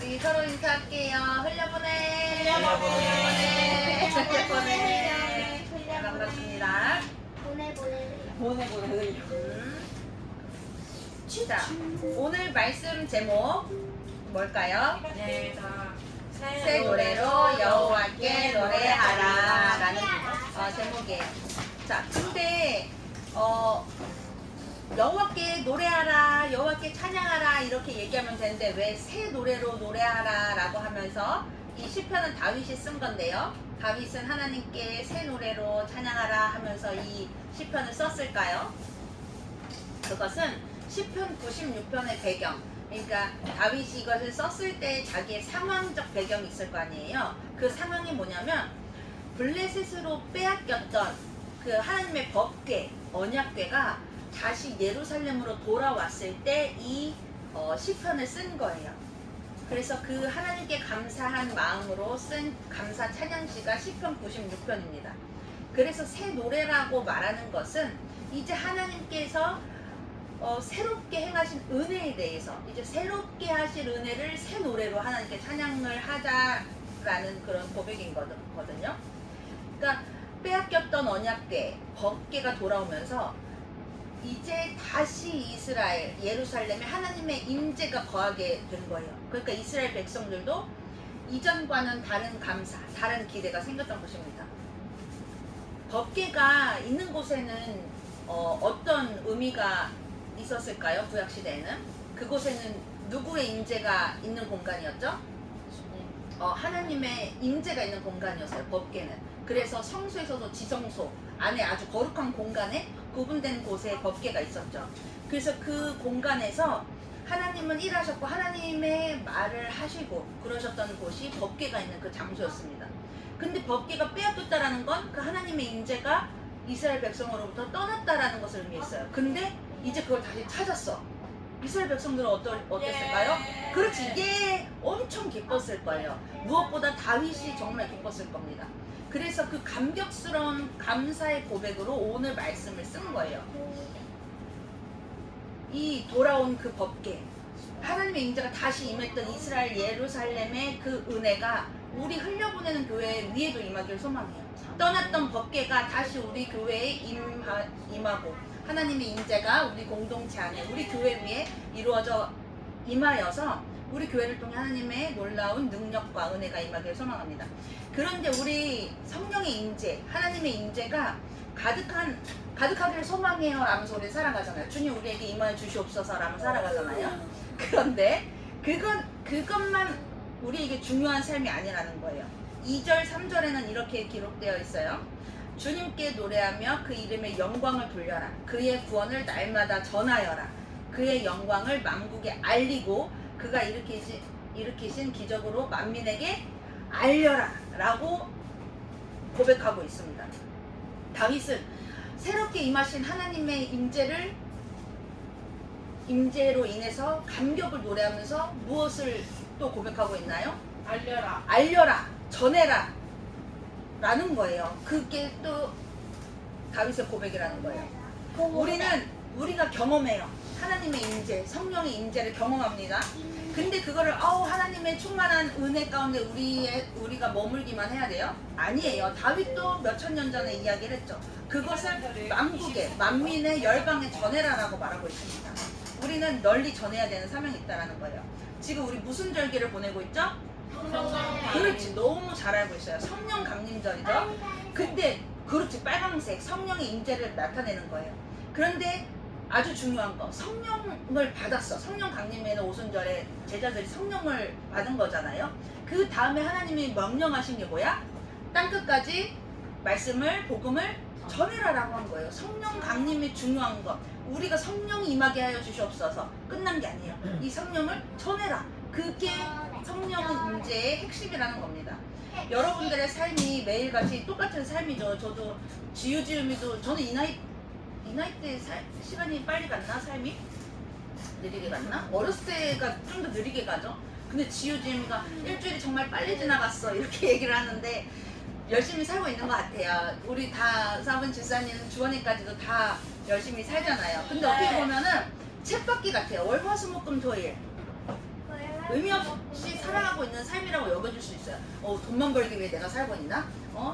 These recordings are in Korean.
우리 서로 인사할게요. 흘려보내. 네, 반갑습니다. 자, 오늘 말씀 제목 뭘까요? 새 노래로 여호와께 노래하라 라는 제목이에요. 자, 근데 여호와께 노래하라, 여호와께 찬양하라 이렇게 얘기하면 되는데 왜 새 노래로 노래하라 라고 하면서 이 시편은 다윗이 쓴 건데요. 다윗은 하나님께 새 노래로 찬양하라 하면서 이 시편을 썼을까요? 그것은 시편 96편의 배경, 그러니까 다윗이 이것을 썼을 때 자기의 상황적 배경이 있을 거 아니에요. 그 상황이 뭐냐면 블레셋으로 빼앗겼던 그 하나님의 법궤, 언약궤가 다시 예루살렘으로 돌아왔을 때 이 시편을 쓴 거예요. 그래서 그 하나님께 감사한 마음으로 쓴 감사 찬양시가 시편 96편입니다. 그래서 새 노래라고 말하는 것은 이제 하나님께서 새롭게 행하신 은혜에 대해서 이제 새롭게 하실 은혜를 새 노래로 하나님께 찬양을 하자라는 그런 고백인 거거든요. 그러니까 빼앗겼던 언약궤, 법궤가 돌아오면서 이제 다시 이스라엘, 예루살렘에 하나님의 임재가 거하게 된 거예요. 그러니까 이스라엘 백성들도 이전과는 다른 감사, 다른 기대가 생겼던 것입니다. 법궤가 있는 곳에는 어떤 의미가 있었을까요? 구약시대에는 그곳에는 누구의 임재가 있는 공간이었죠? 하나님의 임재가 있는 공간이었어요. 법궤는. 그래서 성소에서도 지성소 안에 아주 거룩한 공간에 구분된 곳에 법궤가 있었죠. 그래서 그 공간에서 하나님은 일하셨고 하나님의 말을 하시고 그러셨던 곳이 법궤가 있는 그 장소였습니다. 근데 법궤가 빼앗겼다라는 건 그 하나님의 임재가 이스라엘 백성으로부터 떠났다라는 것을 의미했어요. 근데 이제 그걸 다시 찾았어. 이스라엘 백성들은 어땠을까요? 그렇지, 이게 엄청 기뻤을 거예요. 무엇보다 다윗이 정말 기뻤을 겁니다. 그래서 그 감격스러운 감사의 고백으로 오늘 말씀을 쓴 거예요. 이 돌아온 그 법궤, 하나님의 임재가 다시 임했던 이스라엘 예루살렘의 그 은혜가 우리 흘려보내는 교회 위에도 임하기를 소망해요. 떠났던 법궤가 다시 우리 교회에 임하고 하나님의 임재가 우리 공동체 안에 우리 교회 위에 이루어져 임하여서 우리 교회를 통해 하나님의 놀라운 능력과 은혜가 임하기를 소망합니다. 그런데 우리 성령의 임재, 하나님의 임재가 가득하기를 소망해요 라면서 우리 살아가잖아요. 주님 우리에게 임하여 주시옵소서 라면서 살아가잖아요. 그런데 그것만 우리에게 중요한 삶이 아니라는 거예요. 2절, 3절에는 이렇게 기록되어 있어요. 주님께 노래하며 그 이름의 영광을 돌려라. 그의 구원을 날마다 전하여라. 그의 영광을 만국에 알리고 그가 일으키신 기적으로 만민에게 알려라 라고 고백하고 있습니다. 다윗은 새롭게 임하신 하나님의 임재로 인해서 감격을 노래하면서 무엇을 또 고백하고 있나요? 알려라, 전해라 라는 거예요. 그게 또 다윗의 고백이라는 거예요. 우리가 경험해요. 하나님의 임재, 성령의 임재를 경험합니다. 근데 그거를 하나님의 충만한 은혜 가운데 우리가 머물기만 해야 돼요? 아니에요. 다윗도 몇천 년 전에 이야기를 했죠. 그것을 만국에, 만민의 열방에 전해라라고 말하고 있습니다. 우리는 널리 전해야 되는 사명이 있다는 거예요. 지금 우리 무슨 절기를 보내고 있죠? 그렇지, 너무 잘 알고 있어요. 성령 강림절이죠. 근데 그렇지, 빨강색 성령의 임재를 나타내는 거예요. 그런데 아주 중요한 거, 성령을 받았어. 성령 강림에는 오순절에 제자들이 성령을 받은 거잖아요. 그 다음에 하나님이 명령하신 게 뭐야? 땅끝까지 말씀을, 복음을 전해라라고 한 거예요. 성령 강림이 중요한 거. 우리가 성령이 임하게 하여 주시옵소서. 끝난 게 아니에요. 이 성령을 전해라. 그게 성령 임재의 핵심이라는 겁니다. 여러분들의 삶이 매일같이 똑같은 삶이죠. 저도 지우지음이도 저는 이 나이 때 시간이 빨리 갔나? 삶이? 느리게 갔나? 어렸을 때가 좀 더 느리게 가죠. 근데 지우지음이가 일주일이 정말 빨리 지나갔어 이렇게 얘기를 하는데 열심히 살고 있는 것 같아요. 우리 다 사분 집사님 주원이까지도 다 열심히 살잖아요. 근데 어떻게 보면은 쳇바퀴 같아요. 월화수목금토일 의미 없이 살아가고 있는 삶이라고 여겨질 수 있어요. 돈만 벌기 위해 내가 살고 있나?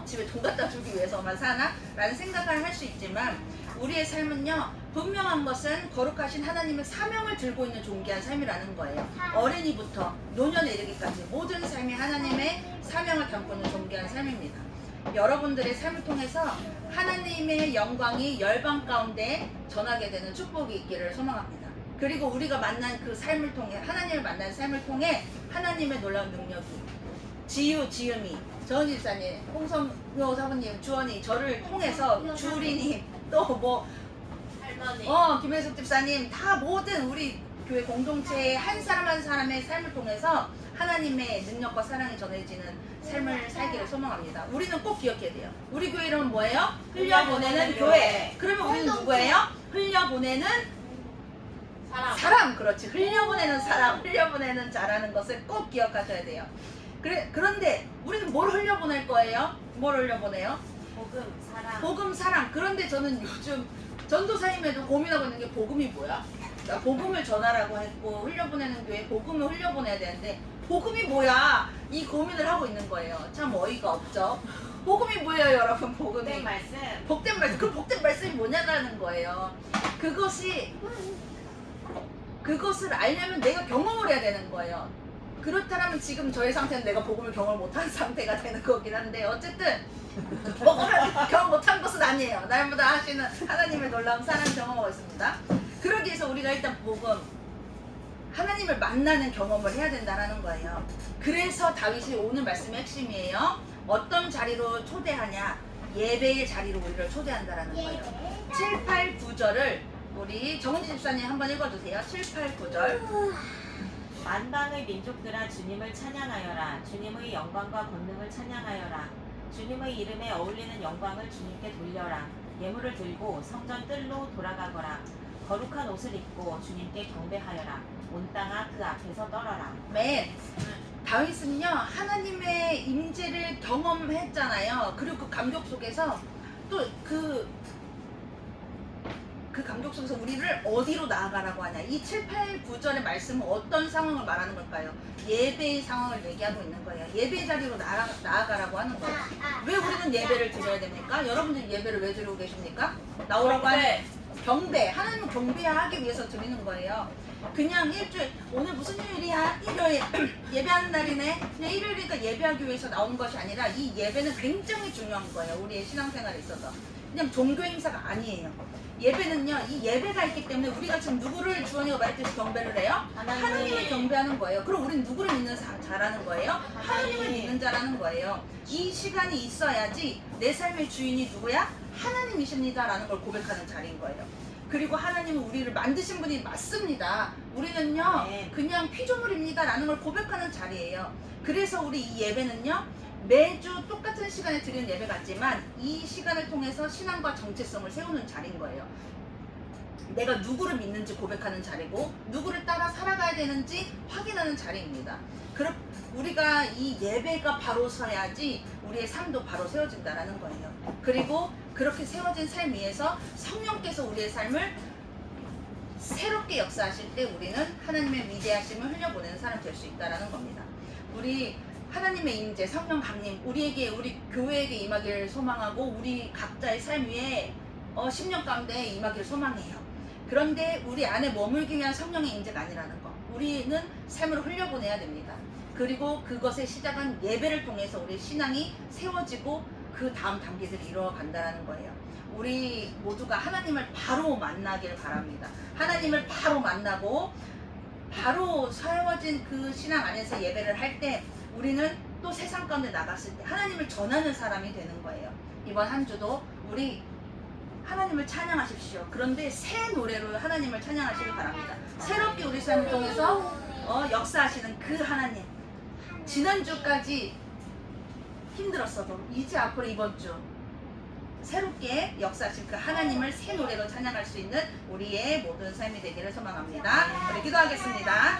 집에 돈 갖다 주기 위해서만 사나? 라는 생각을 할 수 있지만 우리의 삶은요, 분명한 것은 거룩하신 하나님의 사명을 들고 있는 존귀한 삶이라는 거예요. 어린이부터 노년에 이르기까지 모든 삶이 하나님의 사명을 담고 있는 존귀한 삶입니다. 여러분들의 삶을 통해서 하나님의 영광이 열방 가운데 전하게 되는 축복이 있기를 소망합니다. 그리고 우리가 만난 그 삶을 통해, 하나님을 만난 삶을 통해 하나님의 놀라운 능력이, 지음이, 정은 집사님, 홍성효 사부님, 주원이, 저를 통해서 주리님, 또 뭐 할머니. 김혜숙 집사님, 다 모든 우리 교회 공동체의 한 사람 한 사람의 삶을 통해서 하나님의 능력과 사랑이 전해지는 삶을 살기를 소망합니다. 우리는 꼭 기억해야 돼요. 우리 교회 이름은 뭐예요? 흘려보내는 교회. 그러면 우리는 누구예요? 흘려보내는 사람. 그렇지. 흘려보내는 사람, 흘려보내는 자라는 것을 꼭 기억하셔야 돼요. 그런데 우리는 뭘 흘려보낼 거예요? 뭘 흘려보내요? 복음, 사랑. 복음, 사랑. 그런데 저는 요즘 전도사님에도 고민하고 있는 게 복음이 뭐야? 그러니까 복음을 전하라고 했고 흘려보내는 교회 복음을 흘려보내야 되는데 복음이 뭐야? 이 고민을 하고 있는 거예요. 참 어이가 없죠? 복음이 뭐예요, 여러분? 복음이. 복된 말씀. 복된 말씀. 그 복된 말씀이 뭐냐라는 거예요. 그것을 알려면 내가 경험을 해야 되는 거예요. 그렇다면 지금 저의 상태는 내가 복음을 경험을 못한 상태가 되는 거긴 한데 어쨌든 복음을 경험 못한 것은 아니에요. 날마다 하시는 하나님의 놀라운 사랑 경험하고 있습니다. 그러기 위해서 우리가 일단 복음, 하나님을 만나는 경험을 해야 된다는 거예요. 그래서 다윗이 오늘 말씀의 핵심이에요. 어떤 자리로 초대하냐? 예배의 자리로 우리를 초대한다는 거예요. 7, 8, 9절을 우리 정은지 집사님 한번 읽어주세요. 7, 8, 9절. 만방의 민족들아 주님을 찬양하여라. 주님의 영광과 권능을 찬양하여라. 주님의 이름에 어울리는 영광을 주님께 돌려라. 예물을 들고 성전 뜰로 돌아가거라. 거룩한 옷을 입고 주님께 경배하여라. 온 땅아 그 앞에서 떨어라. 맨 다윗은요 하나님의 임재를 경험했잖아요. 그리고 그 감격 속에서 또 그 감격 속에서 우리를 어디로 나아가라고 하냐. 이 7, 8, 9절의 말씀은 어떤 상황을 말하는 걸까요? 예배의 상황을 얘기하고 있는 거예요. 예배 자리로 나아가라고 하는 거예요. 왜 우리는 예배를 드려야 됩니까? 여러분들 예배를 왜 드리고 계십니까? 나오라고 하는 경배. 하나님을 경배하기 위해서 드리는 거예요. 그냥 일주일, 오늘 무슨 요일이야? 일요일 예배하는 날이네. 그냥 일요일이니까 예배하기 위해서 나오는 것이 아니라 이 예배는 굉장히 중요한 거예요. 우리의 신앙생활에 있어서. 그냥 종교 행사가 아니에요. 예배는요, 이 예배가 있기 때문에 우리가 지금 누구를 주원이가 말했듯이 경배를 해요? 하나님을 경배하는 거예요. 그럼 우리는 누구를 믿는 자라는 거예요? 하나님을 믿는 자라는 거예요. 이 시간이 있어야지 내 삶의 주인이 누구야? 하나님이십니다라는 걸 고백하는 자리인 거예요. 그리고 하나님은 우리를 만드신 분이 맞습니다. 우리는요 그냥 피조물입니다라는 걸 고백하는 자리예요. 그래서 우리 이 예배는요 매주 똑같은 시간에 드리는 예배 같지만 이 시간을 통해서 신앙과 정체성을 세우는 자리인 거예요. 내가 누구를 믿는지 고백하는 자리고 누구를 따라 살아가야 되는지 확인하는 자리입니다. 그럼 우리가 이 예배가 바로 서야지 우리의 삶도 바로 세워진다는 거예요. 그리고 그렇게 세워진 삶 위에서 성령께서 우리의 삶을 새롭게 역사하실 때 우리는 하나님의 위대하심을 흘려보내는 사람이 될 수 있다는 겁니다. 우리 하나님의 임재, 성령 강림, 우리에게, 우리 교회에게 임하기를 소망하고 우리 각자의 삶 위에 10년 가운데 임하기를 소망해요. 그런데 우리 안에 머물기 위한 성령의 임재가 아니라는 거. 우리는 삶으로 흘려보내야 됩니다. 그리고 그것의 시작은 예배를 통해서 우리 신앙이 세워지고 그 다음 단계들이 이루어간다는 거예요. 우리 모두가 하나님을 바로 만나길 바랍니다. 하나님을 바로 만나고 바로 세워진 그 신앙 안에서 예배를 할 때 우리는 또 세상 가운데 나갔을 때 하나님을 전하는 사람이 되는 거예요. 이번 한 주도 우리 하나님을 찬양하십시오. 그런데 새 노래로 하나님을 찬양하시기 바랍니다. 새롭게 우리 삶을 통해서 역사하시는 그 하나님. 지난주까지 힘들었어도 이제 앞으로 이번 주 새롭게 역사하신 그 하나님을 새 노래로 찬양할 수 있는 우리의 모든 삶이 되기를 소망합니다. 우리 기도하겠습니다.